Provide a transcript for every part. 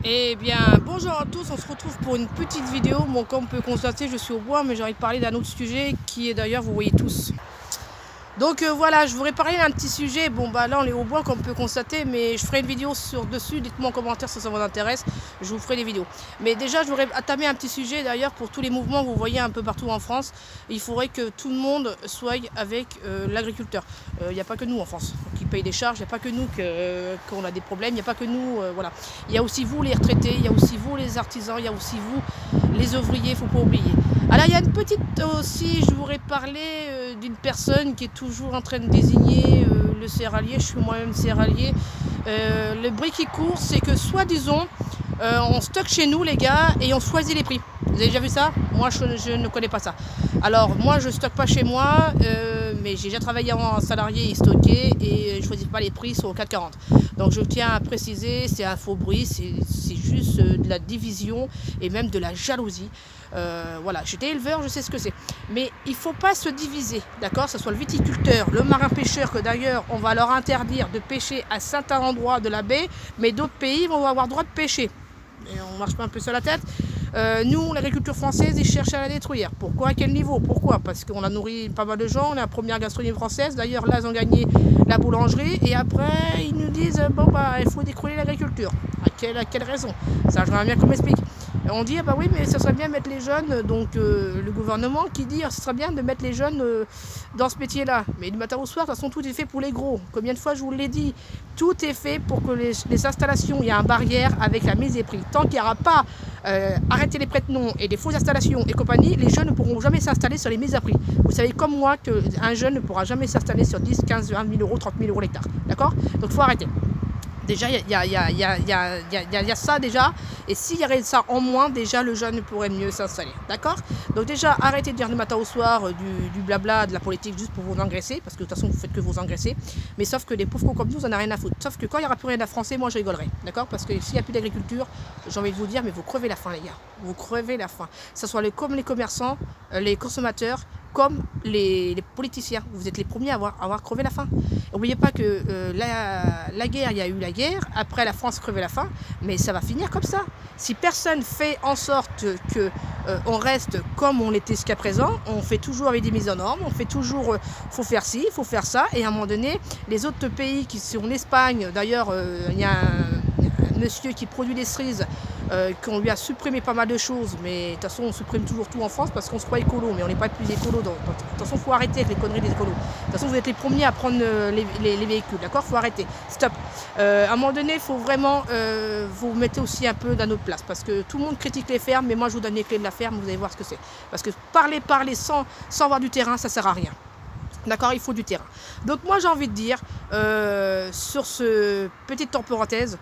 Eh bien, bonjour à tous, on se retrouve pour une petite vidéo. Bon, comme on peut constater, je suis au bois, mais j'ai envie de parler d'un autre sujet qui est d'ailleurs, vous voyez tous. Donc voilà, je voudrais parler d'un petit sujet. Bon bah là on est au bois comme on peut constater, mais je ferai une vidéo sur dessus. Dites-moi en commentaire si ça vous intéresse, je vous ferai des vidéos. Mais déjà je voudrais attamer un petit sujet d'ailleurs pour tous les mouvements que vous voyez un peu partout en France. Il faudrait que tout le monde soit avec l'agriculteur. Il n'y a pas que nous en France qui payent des charges, il n'y a pas que nous qu'on a des problèmes, il n'y a pas que nous, voilà. Il y a aussi vous les retraités, il y a aussi vous les artisans, il y a aussi vous les ouvriers, il ne faut pas oublier. Alors il y a une petite aussi, je voudrais parler d'une personne qui est toujours en train de désigner le céréalier, je suis moi-même céréalier. Le bruit qui court, c'est que soi-disant, on stocke chez nous les gars et on choisit les prix. Vous avez déjà vu ça? Moi je ne connais pas ça. Alors moi je stocke pas chez moi, mais j'ai déjà travaillé en salarié et stocké et je ne choisis pas les prix sur 4,40. Donc je tiens à préciser, c'est un faux bruit, c'est juste de la division et même de la jalousie. Voilà, j'étais éleveur, je sais ce que c'est. Mais il ne faut pas se diviser, d'accord? Que ce soit le viticulteur, le marin-pêcheur, que d'ailleurs on va leur interdire de pêcher à certains endroits de la baie, mais d'autres pays vont avoir le droit de pêcher. Et on ne marche pas un peu sur la tête. Nous, l'agriculture française, ils cherchent à la détruire. Pourquoi? À quel niveau? Pourquoi? Parce qu'on a nourri pas mal de gens, on est la première gastronomie française. D'ailleurs, là, ils ont gagné la boulangerie. Et après, ils nous disent, bon, bah, il faut décrouler l'agriculture. À quelle raison? Ça, j'aimerais bien qu'on m'explique. On dit, ah bah oui, mais ça serait bien de mettre les jeunes, donc le gouvernement qui dit, ce serait bien de mettre les jeunes dans ce métier-là. Mais du matin au soir, de toute façon, tout est fait pour les gros. Combien de fois je vous l'ai dit? Tout est fait pour que les installations, il y a une barrière avec la mise des prix. Tant qu'il n'y aura pas arrêter les prête-noms et les fausses installations et compagnie, les jeunes ne pourront jamais s'installer sur les mises à prix. Vous savez comme moi qu'un jeune ne pourra jamais s'installer sur 10, 15, 20 000 euros, 30 000 euros l'hectare. D'accord? Donc il faut arrêter. Déjà, il y a ça déjà. Et s'il y avait ça en moins, déjà, le jeune pourrait mieux s'installer. D'accord? Donc déjà, arrêtez de dire du matin au soir du blabla, de la politique, juste pour vous engraisser. Parce que de toute façon, vous faites que vous engraisser. Mais sauf que les pauvres cons comme nous, on n'a rien à foutre. Sauf que quand il n'y aura plus rien à français, moi, je rigolerai. D'accord? Parce que s'il n'y a plus d'agriculture, j'ai envie de vous dire, mais vous crevez la faim, les gars. Vous crevez la faim. Que ce soit comme les commerçants, les consommateurs, comme les politiciens. Vous êtes les premiers à avoir crevé la faim. N'oubliez pas que la guerre, il y a eu la guerre, après la France crevait la faim, mais ça va finir comme ça. Si personne fait en sorte qu'on reste comme on l'était jusqu'à présent, on fait toujours avec des mises en normes, on fait toujours, faut faire ci, il faut faire ça, et à un moment donné, les autres pays qui sont l'Espagne, d'ailleurs, il y a un monsieur qui produit des cerises, qu'on lui a supprimé pas mal de choses, mais de toute façon on supprime toujours tout en France parce qu'on se croit écolo, mais on n'est pas plus écolo. De toute façon il faut arrêter avec les conneries des écolos. De toute façon vous êtes les premiers à prendre les véhicules, d'accord? Il faut arrêter, stop. À un moment donné il faut vraiment vous mettez aussi un peu dans notre place, parce que tout le monde critique les fermes, mais moi je vous donne les clés de la ferme, vous allez voir ce que c'est. Parce que parler sans avoir du terrain, ça sert à rien. D'accord, il faut du terrain. Donc moi j'ai envie de dire, sur ce petite parenthèse,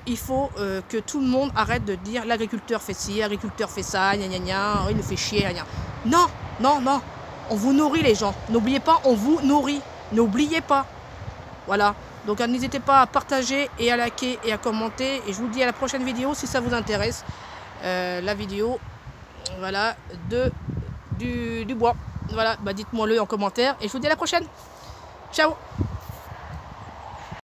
il faut que tout le monde arrête de dire l'agriculteur fait ci, l'agriculteur fait ça, gna gna gna, il nous fait chier, gna gna. Non, non, non, on vous nourrit les gens. N'oubliez pas, on vous nourrit. N'oubliez pas. Voilà. Donc n'hésitez pas à partager et à liker et à commenter. Et je vous dis à la prochaine vidéo si ça vous intéresse. La vidéo, voilà, du bois. Voilà, bah dites-moi le en commentaire et je vous dis à la prochaine. Ciao!